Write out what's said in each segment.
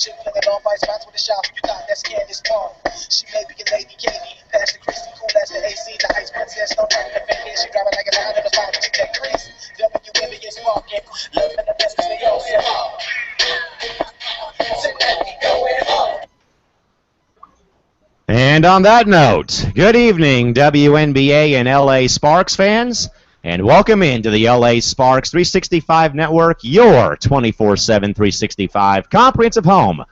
Chick flinging on my spots with a shot. You thought that's Candace Park. She may be a lady Katie. Past the Christy, cool as the AC. The ice princess, don't run in the fake. She driving like a line in the spot. She take Chris. WNBA sparking. Loving the best cause they all say. And on that note, good evening, WNBA and LA Sparks fans, and welcome into the LA Sparks 365 Network, your 24/7 365 comprehensive home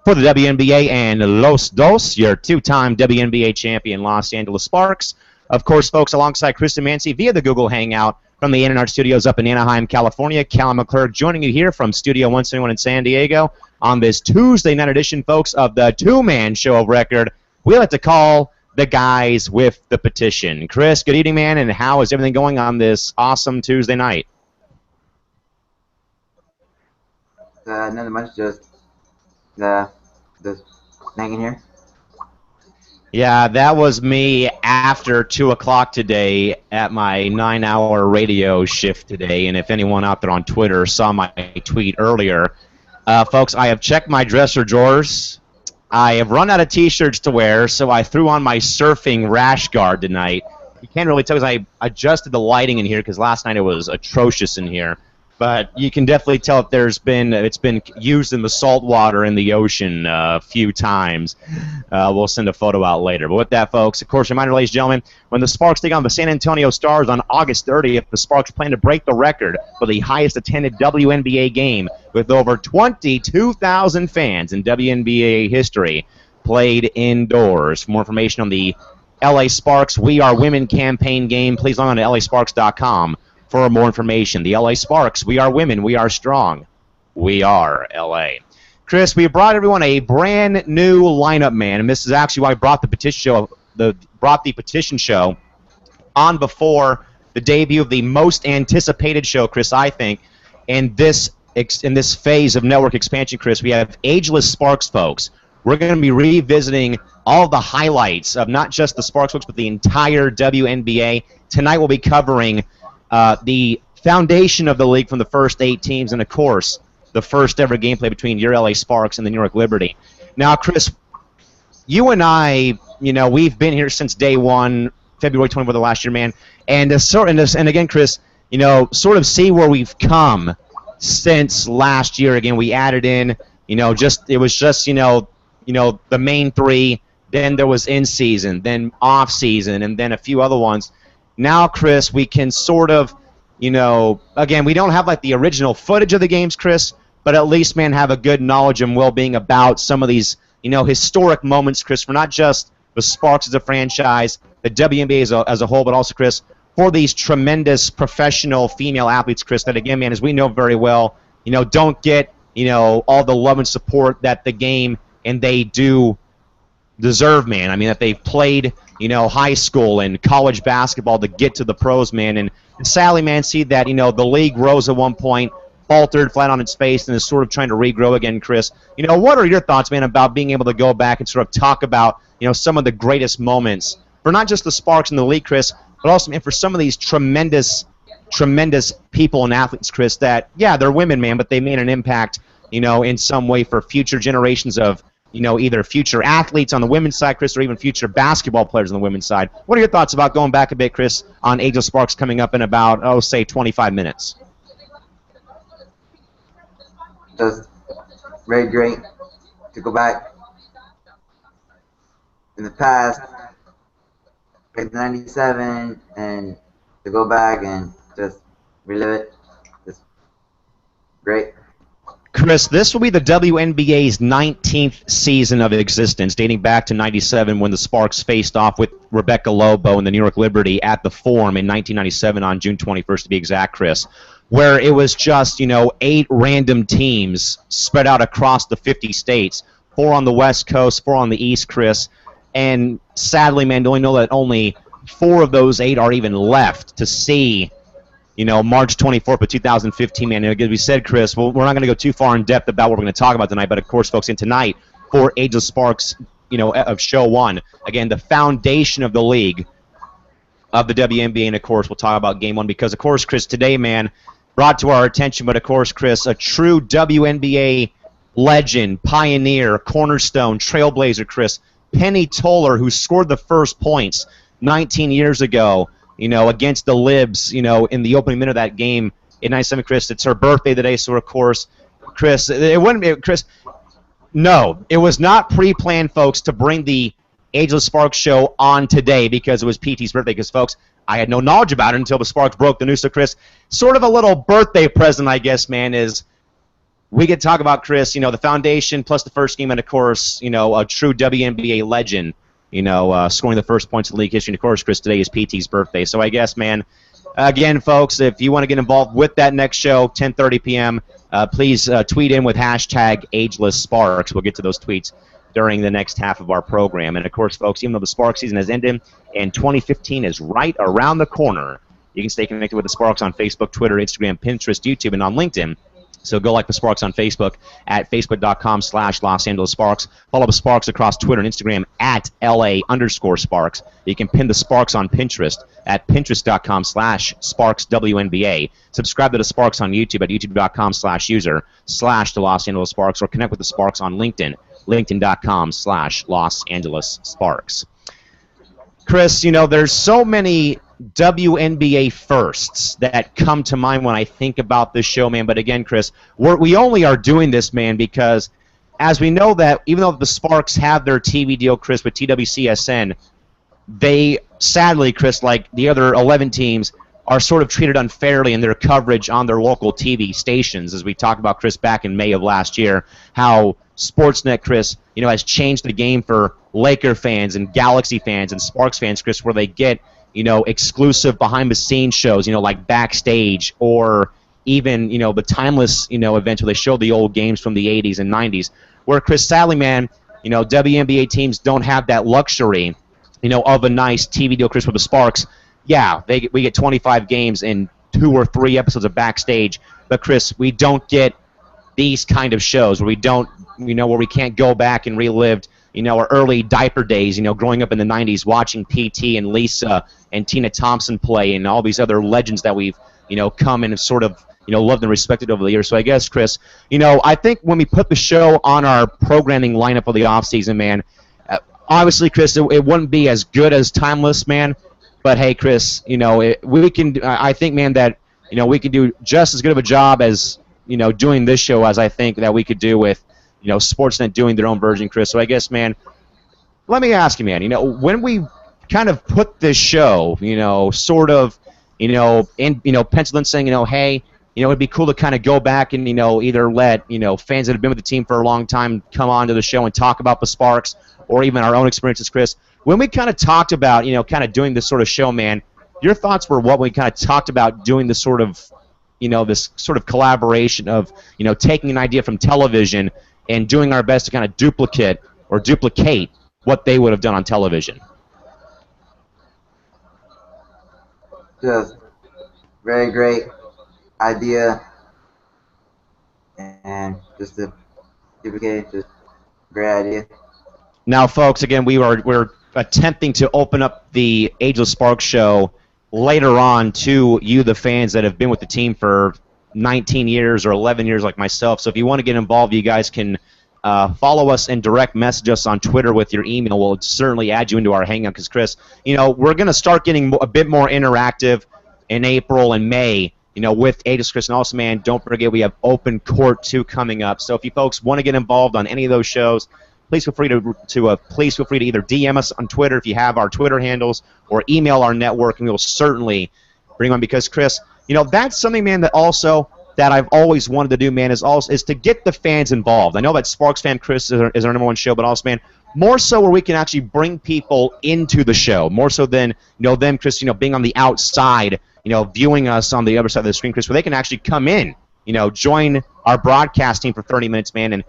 for the WNBA and Los Dos, your two-time WNBA champion Los Angeles Sparks. Of course, folks, alongside Kristen Mancy via the Google Hangout from the In-N-Art Studios up in Anaheim, California. Callum McClure joining you here from Studio 171 in San Diego on this Tuesday night edition, folks, of the two-man show of record we like to call the guys with the petition. Chris, good evening, man, and how is everything going on this awesome Tuesday night? Nothing much, just hanging here. Yeah, that was me after 2 o'clock today at my 9-hour radio shift today, and if anyone out there on Twitter saw my tweet earlier, folks, I have checked my dresser drawers. I have run out of T-shirts to wear, so I threw on my surfing rash guard tonight. You can't really tell because I adjusted the lighting in here because last night it was atrocious in here. But you can definitely tell if it's been used in the salt water in the ocean a few times. We'll send a photo out later. But with that, folks, of course, reminder, ladies and gentlemen, when the Sparks take on the San Antonio Stars on August 30th, the Sparks plan to break the record for the highest attended WNBA game with over 22,000 fans in WNBA history played indoors. For more information on the LA Sparks We Are Women campaign game, please log on to LASparks.com. For more information. The LA Sparks, we are women, we are strong, we are LA. Chris, we brought everyone a brand new lineup, man, and this is actually why I brought the petition show on before the debut of the most anticipated show, Chris, I think, in this phase of network expansion, Chris. We have Ageless Sparks, folks. We're going to be revisiting all the highlights of not just the Sparks folks, but the entire WNBA. Tonight we'll be covering the foundation of the league from the first 8 teams, and, of course, the first ever gameplay between your LA Sparks and the New York Liberty. Now, Chris, you and I, we've been here since day one, February 24th of last year, man, and again, Chris, sort of see where we've come since last year. Again, we added in, it was just the main 3, then there was in-season, then off-season, and then a few other ones. Now, Chris, we can sort of, again, we don't have like the original footage of the games, Chris, but at least, man, have a good knowledge and well-being about some of these, historic moments, Chris, for not just the Sparks as a franchise, the WNBA as a whole, but also, Chris, for these tremendous professional female athletes, Chris, that, again, man, as we know very well, don't get, all the love and support that the game and they do deserve, man. I mean, that they've played, high school and college basketball to get to the pros, man. And sadly, man, see that, the league rose at one point, faltered flat on its face, and is sort of trying to regrow again, Chris. What are your thoughts, man, about being able to go back and sort of talk about, some of the greatest moments for not just the Sparks in the league, Chris, but also, man, for some of these tremendous people and athletes, Chris, that, yeah, they're women, man, but they made an impact, in some way for future generations of, either future athletes on the women's side, Chris, or even future basketball players on the women's side. What are your thoughts about going back a bit, Chris, on Age of Sparks coming up in about, say, 25 minutes? Just very great to go back in the past, like 97, and to go back and just relive it. Just great. Chris, this will be the WNBA's 19th season of existence, dating back to 97 when the Sparks faced off with Rebecca Lobo and the New York Liberty at the Forum in 1997 on June 21st, to be exact, Chris, where it was just, 8 random teams spread out across the 50 states, 4 on the West Coast, 4 on the East, Chris, and sadly, man, only know that only 4 of those 8 are even left to see March 24th of 2015, man. And as we said, Chris, we're not going to go too far in depth about what we're going to talk about tonight, but of course, folks, in tonight for Age of Sparks, of Show 1, again, the foundation of the league of the WNBA, and of course, we'll talk about Game 1 because, of course, Chris, today, man, brought to our attention, but of course, Chris, a true WNBA legend, pioneer, cornerstone, trailblazer, Chris, Penny Toller, who scored the first points 19 years ago, against the Libs, in the opening minute of that game in 97, Chris. It's her birthday today, so of course, Chris, it wouldn't be, Chris, no, it was not pre-planned, folks, to bring the Ageless Sparks show on today because it was PT's birthday, because, folks, I had no knowledge about it until the Sparks broke the news. So, Chris, sort of a little birthday present, I guess, man, is we get to talk about, Chris, the foundation plus the first game, and, of course, a true WNBA legend, scoring the first points in league history. And, of course, Chris, today is PT's birthday. So I guess, man, again, folks, if you want to get involved with that next show, 10:30 p.m., please tweet in with hashtag AgelessSparks. We'll get to those tweets during the next half of our program. And, of course, folks, even though the Sparks season has ended and 2015 is right around the corner, you can stay connected with the Sparks on Facebook, Twitter, Instagram, Pinterest, YouTube, and on LinkedIn. So go like the Sparks on Facebook at facebook.com/Los Angeles Sparks. Follow the Sparks across Twitter and Instagram at LA_Sparks. You can pin the Sparks on Pinterest at pinterest.com/SparksWNBA. Subscribe to the Sparks on YouTube at youtube.com/user/the Los Angeles Sparks, or connect with the Sparks on LinkedIn, linkedin.com/Los Angeles Sparks. Chris, there's so many WNBA firsts that come to mind when I think about this show, man. But again, Chris, we only are doing this, man, because as we know that even though the Sparks have their TV deal, Chris, with TWCSN, they sadly, Chris, like the other 11 teams, are sort of treated unfairly in their coverage on their local TV stations. As we talked about, Chris, back in May of last year, how Sportsnet, Chris, has changed the game for Laker fans and Galaxy fans and Sparks fans, Chris, where they get exclusive behind-the-scenes shows, like Backstage, or even, the Timeless, events where they show the old games from the 80s and 90s, where, Chris, sadly, man, WNBA teams don't have that luxury, of a nice TV deal, Chris, with the Sparks. Yeah, we get 25 games and 2 or 3 episodes of Backstage, but, Chris, we don't get these kind of shows where we don't, where we can't go back and relive our early diaper days, growing up in the 90s, watching PT and Lisa and Tina Thompson play, and all these other legends that we've, come and have sort of, loved and respected over the years. So I guess, Chris, I think when we put the show on our programming lineup for the offseason, man, obviously, Chris, it wouldn't be as good as Timeless, man, but hey, Chris, we can, I think, man, that, we can do just as good of a job as, doing this show as I think that we could do with, Sportsnet doing their own version, Chris. So I guess, man, let me ask you, man, when we kind of put this show, sort of, penciled in saying, hey, it'd be cool to kind of go back and, either let, fans that have been with the team for a long time come on to the show and talk about the Sparks, or even our own experiences, Chris. When we kind of talked about, kind of doing this sort of show, man, your thoughts were what we kind of talked about doing this sort of, this sort of collaboration of, taking an idea from television and doing our best to kind of duplicate what they would have done on television. Just very great idea, and just to duplicate, just great idea. Now, folks, again, we're attempting to open up the Ageless Sparks show later on to you, the fans that have been with the team for 19 years or 11 years like myself. So if you want to get involved, you guys can follow us and direct message us on Twitter with your email. We'll certainly add you into our hangout because, Chris, we're going to start getting a bit more interactive in April and May, with Ageless, Chris. And also, man, don't forget we have Open Court 2 coming up. So if you folks want to get involved on any of those shows, please feel free to either DM us on Twitter if you have our Twitter handles, or email our network, and we will certainly bring on. Because, Chris, that's something, man, that I've always wanted to do, man, is to get the fans involved. I know that Sparks Fan Chris is our number one show, but also, man, more so where we can actually bring people into the show, more so than them, Chris, being on the outside, viewing us on the other side of the screen, Chris, where they can actually come in, join our broadcast team for 30 minutes, man, and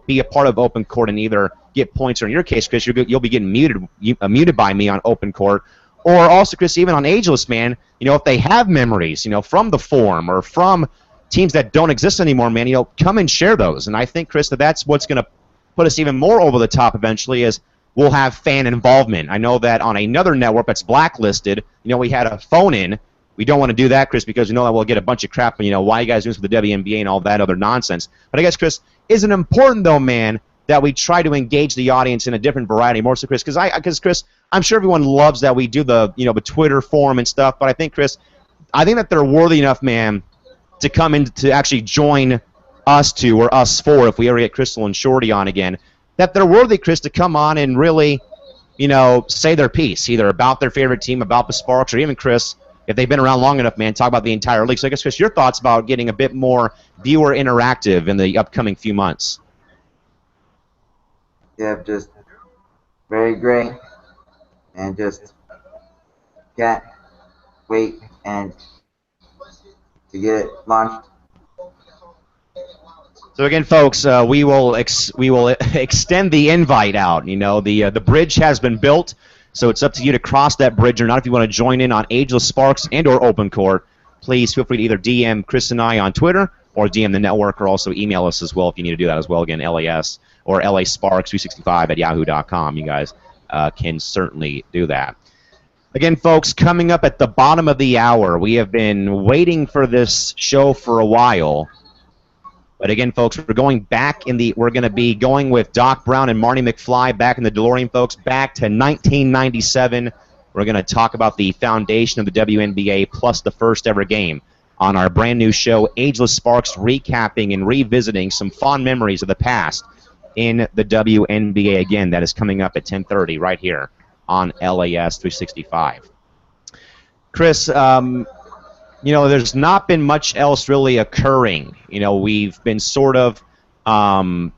be a part of Open Court and either get points, or in your case, Chris, you'll be getting muted by me on Open Court. Or also, Chris, even on Ageless, man, if they have memories, from the Forum or from teams that don't exist anymore, man, come and share those. And I think, Chris, that's what's going to put us even more over the top eventually, is we'll have fan involvement. I know that on another network that's blacklisted, we had a phone-in We don't want to do that, Chris, because we know that we'll get a bunch of crap, why you guys doing this with the WNBA and all that other nonsense. But I guess, Chris, isn't it important, though, man, that we try to engage the audience in a different variety more so, Chris? Because Chris, I'm sure everyone loves that we do the, the Twitter forum and stuff, but I think, Chris, I think that they're worthy enough, man, to come in to actually join us two, or us four, if we ever get Crystal and Shorty on again, that they're worthy, Chris, to come on and really, say their piece, either about their favorite team, about the Sparks, or even, Chris, if they've been around long enough, man, talk about the entire league. So I guess, Chris, your thoughts about getting a bit more viewer interactive in the upcoming few months? Yeah, just very great, and just can't wait and to get it launched. So again, folks, we will extend the invite out. The bridge has been built, so it's up to you to cross that bridge or not. If you want to join in on Ageless Sparks and/or Open Court, please feel free to either DM Chris and I on Twitter or DM the network, or also email us as well if you need to do that as well. Again, LAS or LASparks365 at yahoo.com. You guys can certainly do that. Again, folks, coming up at the bottom of the hour, we have been waiting for this show for a while. But again, folks, we're going to be going with Doc Brown and Marty McFly back in the DeLorean, folks, back to 1997. We're going to talk about the foundation of the WNBA plus the first ever game on our brand new show, Ageless Sparks, recapping and revisiting some fond memories of the past in the WNBA. Again, that is coming up at 10:30 right here on LAS 365. Chris, there's not been much else really occurring. We've been sort of, weighing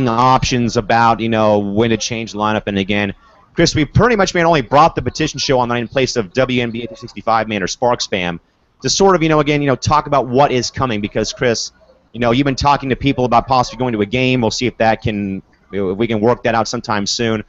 options about, when to change the lineup. And again, Chris, we pretty much, only brought the Petition show online in place of WNBA 365, or Sparks Spam, to sort of, talk about what is coming. Because, Chris, you've been talking to people about possibly going to a game. We'll see if we can work that out sometime soon.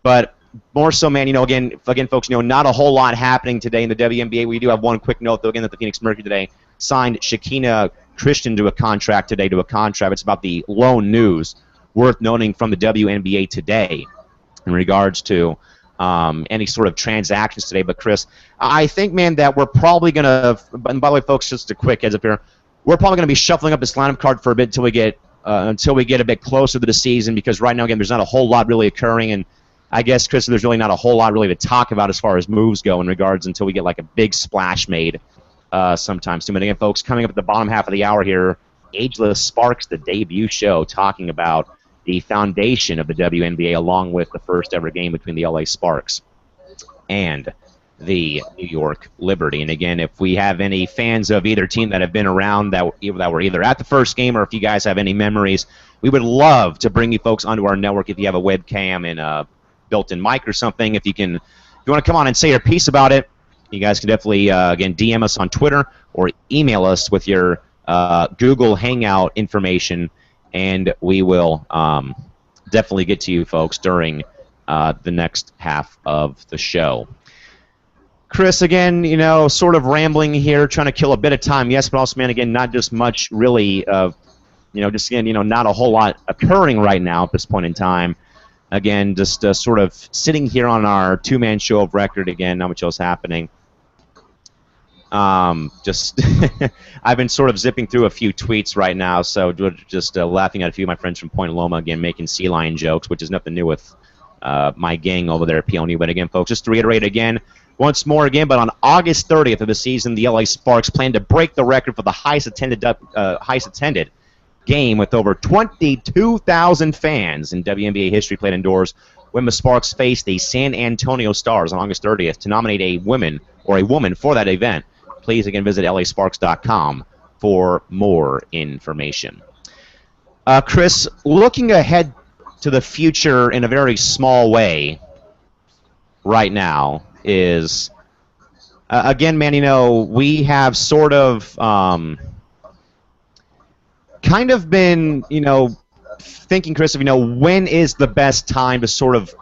But more so, man, again, folks, not a whole lot happening today in the WNBA. We do have one quick note, though, again, that the Phoenix Mercury today signed Shakina Christian to a contract. It's about the lone news worth noting from the WNBA today in regards to any sort of transactions today. But, Chris, I think, man, that we're probably going to, and by the way, folks, just a quick heads up here, we're probably going to be shuffling up this lineup card for a bit until we get a bit closer to the season, because right now, again, there's not a whole lot really occurring. And I guess, Chris, there's really not a whole lot really to talk about as far as moves go in regards until we get like a big splash made sometime soon. But again, folks, coming up at the bottom half of the hour here, Ageless Sparks, the debut show, talking about the foundation of the WNBA along with the first ever game between the LA Sparks and the New York Liberty. And again, if we have any fans of either team that have been around that were either at the first game, or if you guys have any memories, we would love to bring you folks onto our network if you have a webcam and a built-in mic or something. If you want to come on and say your piece about it, you guys can definitely again DM us on Twitter or email us with your Google Hangout information, and we will definitely get to you folks during the next half of the show. Chris, again, sort of rambling here, trying to kill a bit of time, yes, but also, man, again, not just much really not a whole lot occurring right now at this point in time. Again, just sort of sitting here on our two-man show of record again, not much else happening. I've been sort of zipping through a few tweets right now, so just laughing at a few of my friends from Point Loma, again, making sea lion jokes, which is nothing new with my gang over there at Peony. But again, folks, just to reiterate again, once more again, but on August 30th of the season, the LA Sparks plan to break the record for the highest attended game with over 22,000 fans in WNBA history played indoors when the Sparks face the San Antonio Stars on August 30th to nominate a woman for that event. Please, again, visit lasparks.com for more information. Chris, looking ahead to the future in a very small way right now is, again, man, we have sort of kind of been, thinking, Chris, of, when is the best time to sort of,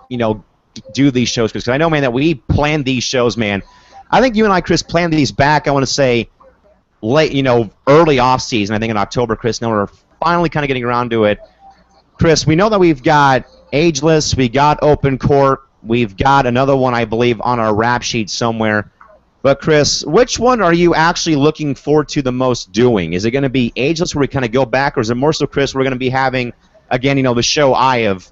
do these shows? Because I know, man, that we planned these shows, man. I think you and I, Chris, planned these back, I want to say, late, early off-season. I think in October, Chris. Now we're finally kind of getting around to it. Chris, we know that we've got Ageless, we got Open Court, we've got another one, I believe, on our rap sheet somewhere. But Chris, which one are you actually looking forward to the most doing? Is it going to be Ageless, where we kind of go back, or is it more so, Chris, we're going to be having, again, the show I have,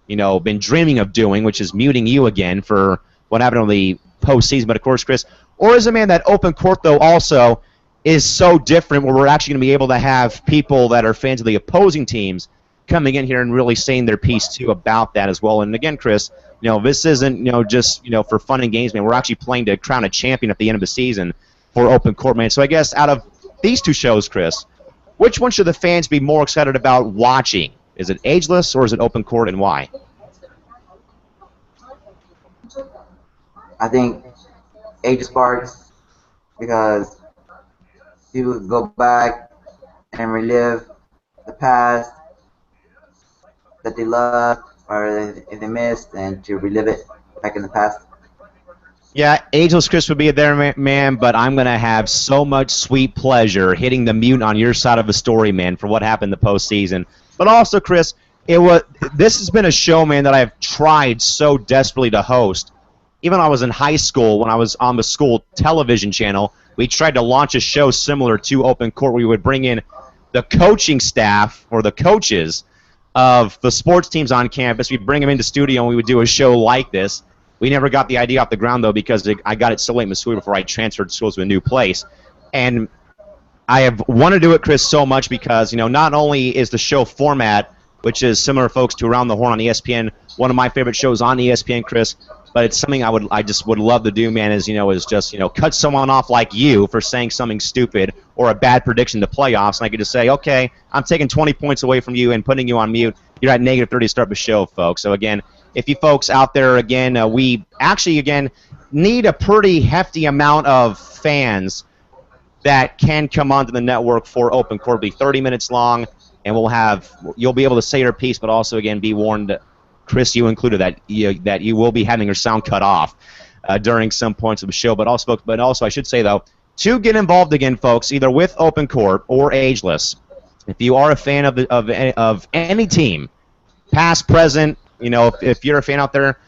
been dreaming of doing, which is muting you again for what happened on the postseason. But of course, Chris, or is it, man, that open court though also is so different, where we're actually going to be able to have people that are fans of the opposing teams coming in here and really saying their piece too about that as well. And again, Chris, this isn't, just, for fun and games, man. We're actually playing to crown a champion at the end of the season for open court, man. So I guess out of these two shows, Chris, which one should the fans be more excited about watching? Is it Ageless or is it open court, and why? I think Age Sparks, because people go back and relive the past that they love or if they missed, and to relive it back in the past. Yeah, Ageless Chris would be there, man, but I'm going to have so much sweet pleasure hitting the mute on your side of the story, man, for what happened in the postseason. But also, Chris, this has been a show, man, that I've tried so desperately to host. Even when I was in high school, when I was on the school television channel, we tried to launch a show similar to Open Court, where we would bring in the coaching staff or the coaches of the sports teams on campus. We'd bring them into studio and we would do a show like this. We never got the idea off the ground, though, because I got it so late in Missouri before I transferred schools to a new place. And I have wanted to do it, Chris, so much because, not only is the show format, which is similar, folks, to Around the Horn on ESPN, one of my favorite shows on ESPN, Chris, but it's something I just would love to do, man, is just cut someone off like you for saying something stupid or a bad prediction to playoffs, and I could just say, okay, I'm taking 20 points away from you and putting you on mute. You're at -30 to start the show, folks. So again, if you folks out there, again, we actually, again, need a pretty hefty amount of fans that can come onto the network for Open Court. It'll be 30 minutes long, and you'll be able to say your piece, but also, again, be warned, Chris, you included, that you will be having your sound cut off during some points of the show. But also, I should say, though, to get involved again, folks, either with Open Court or Ageless, if you are a fan of any team, past, present, if you're a fan out there,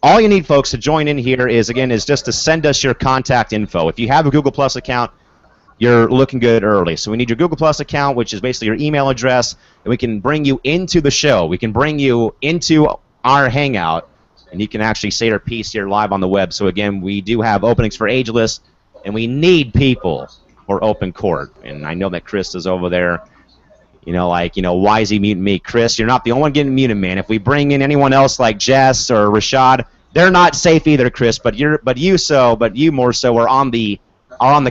all you need, folks, to join in here is just to send us your contact info. If you have a Google Plus account, you're looking good early. So we need your Google Plus account, which is basically your email address, and we can bring you into the show. We can bring you into our Hangout, and you can actually say your piece here live on the web. So again, we do have openings for Ageless, and we need people for Open Court. And I know that Chris is over there, why is he muting me? Chris, you're not the only one getting muted, man. If we bring in anyone else like Jess or Rashad, they're not safe either, Chris. But you more so are on the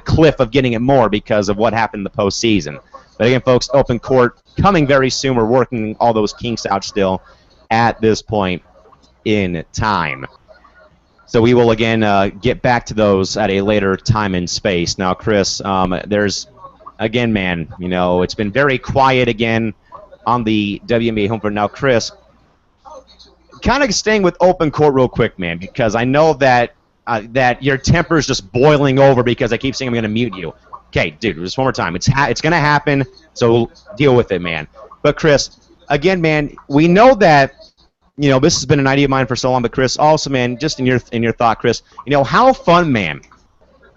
cliff of getting it more because of what happened in the postseason. But again, folks, Open Court coming very soon. We're working all those kinks out still at this point in time. So we will, again, get back to those at a later time and space. Now, Chris, there's, again, man, it's been very quiet again on the WNBA home front. Now, Chris, kind of staying with Open Court real quick, man, because I know that your temper is just boiling over because I keep saying I'm going to mute you. Okay, dude, just one more time. It's going to happen, so deal with it, man. But, Chris, again, man, we know that, this has been an idea of mine for so long, but, Chris, also, man, just in your thought, Chris, how fun, man,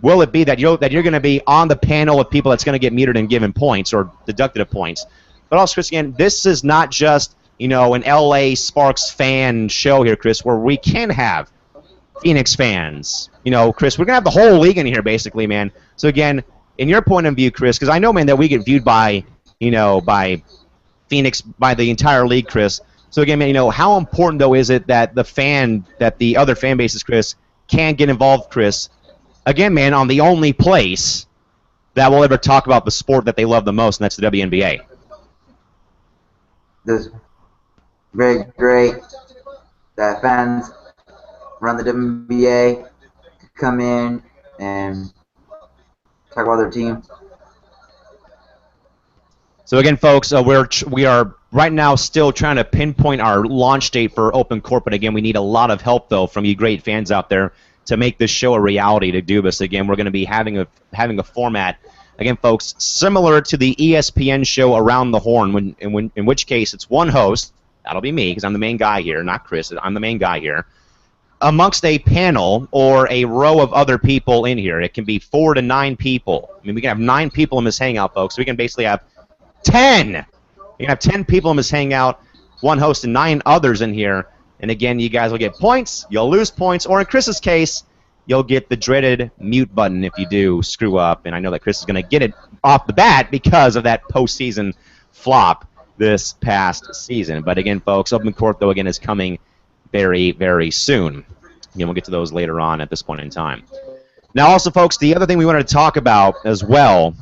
will it be that you're going to be on the panel of people that's going to get muted and given points or deducted of points? But also, Chris, again, this is not just, an LA Sparks fan show here, Chris, where we can have Phoenix fans. Chris, we're going to have the whole league in here, basically, man. So, again, in your point of view, Chris, because I know, man, that we get viewed by, by Phoenix, by the entire league, Chris. So, again, man, how important, though, is it that the other fan bases, Chris, can get involved, Chris, again, man, on the only place that will ever talk about the sport that they love the most, and that's the WNBA. It's very great that fans around the WNBA come in and talk about their team. So again, folks, we are right now still trying to pinpoint our launch date for Open Court, but again, we need a lot of help, though, from you great fans out there to make this show a reality. To do this, again, we're going to be having a format, again, folks, similar to the ESPN show Around the Horn, in which case it's one host, that'll be me, because I'm the main guy here, not Chris, I'm the main guy here, amongst a panel or a row of other people in here. It can be 4 to 9 people. I mean, we can have 9 people in this hangout, folks. We can basically have 10. You can have 10 people in this hangout, 1 host and 9 others in here. And again, you guys will get points, you'll lose points, or in Chris's case, you'll get the dreaded mute button if you do screw up. And I know that Chris is going to get it off the bat because of that postseason flop this past season. But again, folks, Open Court, though, again, is coming very, very soon. Again, we'll get to those later on at this point in time. Now, also, folks, the other thing we wanted to talk about as well,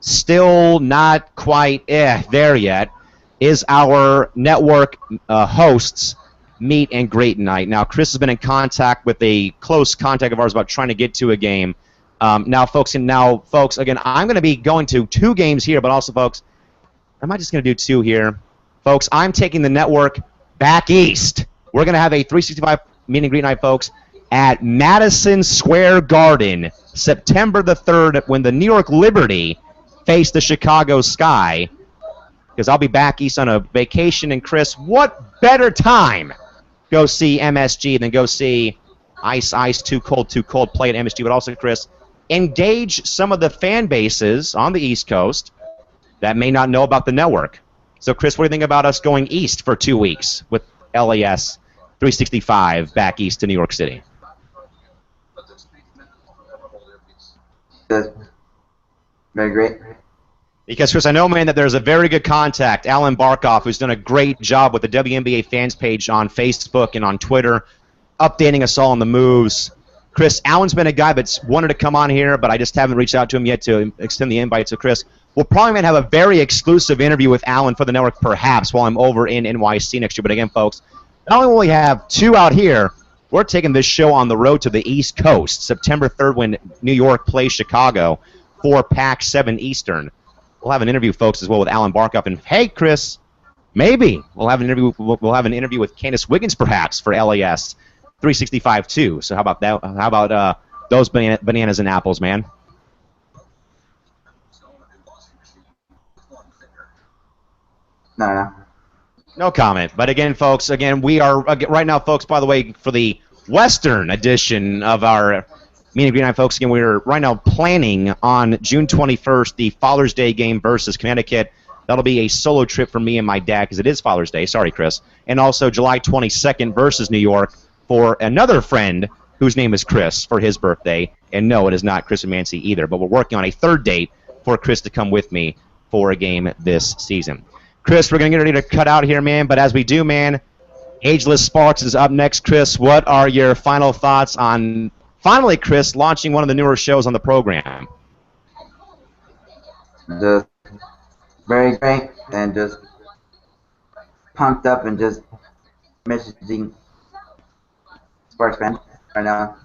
still not quite there yet, is our network hosts meet and greet night. Now, Chris has been in contact with a close contact of ours about trying to get to a game. Now, folks, again, I'm going to be going to 2 games here, but also, folks, am I just going to do 2 here? Folks, I'm taking the network back east. We're going to have a 365 meet and greet night, folks, at Madison Square Garden, September the 3rd, when the New York Liberty face the Chicago Sky, because I'll be back east on a vacation. And, Chris, what better time go see MSG than go see Ice, Too Cold play at MSG, but also, Chris, engage some of the fan bases on the East Coast that may not know about the network. So, Chris, what do you think about us going east for 2 weeks with LAS 365 back east to New York City? Good. Very great. Because, Chris, I know, man, that there's a very good contact, Alan Barkoff, who's done a great job with the WNBA fans page on Facebook and on Twitter, updating us all on the moves. Chris, Alan's been a guy that's wanted to come on here, but I just haven't reached out to him yet to extend the invite. So, Chris, we'll probably have a very exclusive interview with Alan for the network, perhaps, while I'm over in NYC next year. But again, folks, not only will we have 2 out here, we're taking this show on the road to the East Coast, September 3rd, when New York plays Chicago for Pac 7 Eastern. We'll have an interview, folks, as well with Alan Barkoff. And hey, Chris, maybe we'll have an interview. We'll have an interview with Candace Wiggins, perhaps, for LAS 365 too. So how about that? How about those bananas and apples, man? No comment. But again, folks, we are right now, folks. By the way, for the Western edition of our Meet and Greet Night, folks, again, we're right now planning on June 21st, the Father's Day game versus Connecticut. That'll be a solo trip for me and my dad, because it is Father's Day. Sorry, Chris. And also July 22nd versus New York for another friend whose name is Chris for his birthday. And no, it is not Chris and Mancy either. But we're working on a 3rd date for Chris to come with me for a game this season. Chris, we're going to get ready to cut out here, man. But as we do, man, Ageless Sparks is up next. Chris, what are your final thoughts on finally, Chris, launching one of the newer shows on the program? Just very great, and just pumped up, and just messaging Sparks fans right now.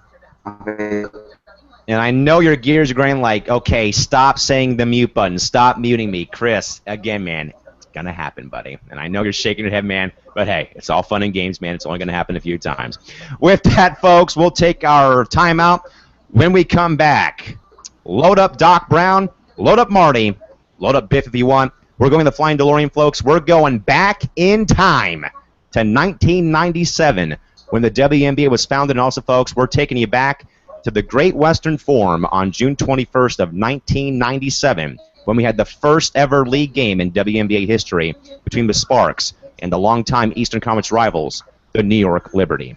And I know your gears are going like, okay, stop saying the mute button. Stop muting me. Chris, again, man, it's going to happen, buddy. And I know you're shaking your head, man. But, hey, it's all fun and games, man. It's only going to happen a few times. With that, folks, we'll take our timeout. When we come back, load up Doc Brown, load up Marty, load up Biff if you want. We're going the Flying DeLorean, folks. We're going back in time to 1997 when the WNBA was founded. And also, folks, we're taking you back to the Great Western Forum on June 21st of 1997 when we had the first ever league game in WNBA history between the Sparks and the longtime Eastern Conference rivals, the New York Liberty.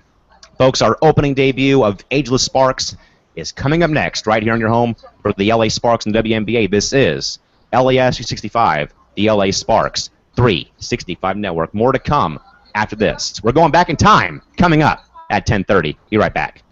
Folks, our opening debut of Ageless Sparks is coming up next, right here on your home for the LA Sparks and WNBA. This is LAS 365, the LA Sparks 365 Network. More to come after this. We're going back in time, coming up at 10:30. Be right back.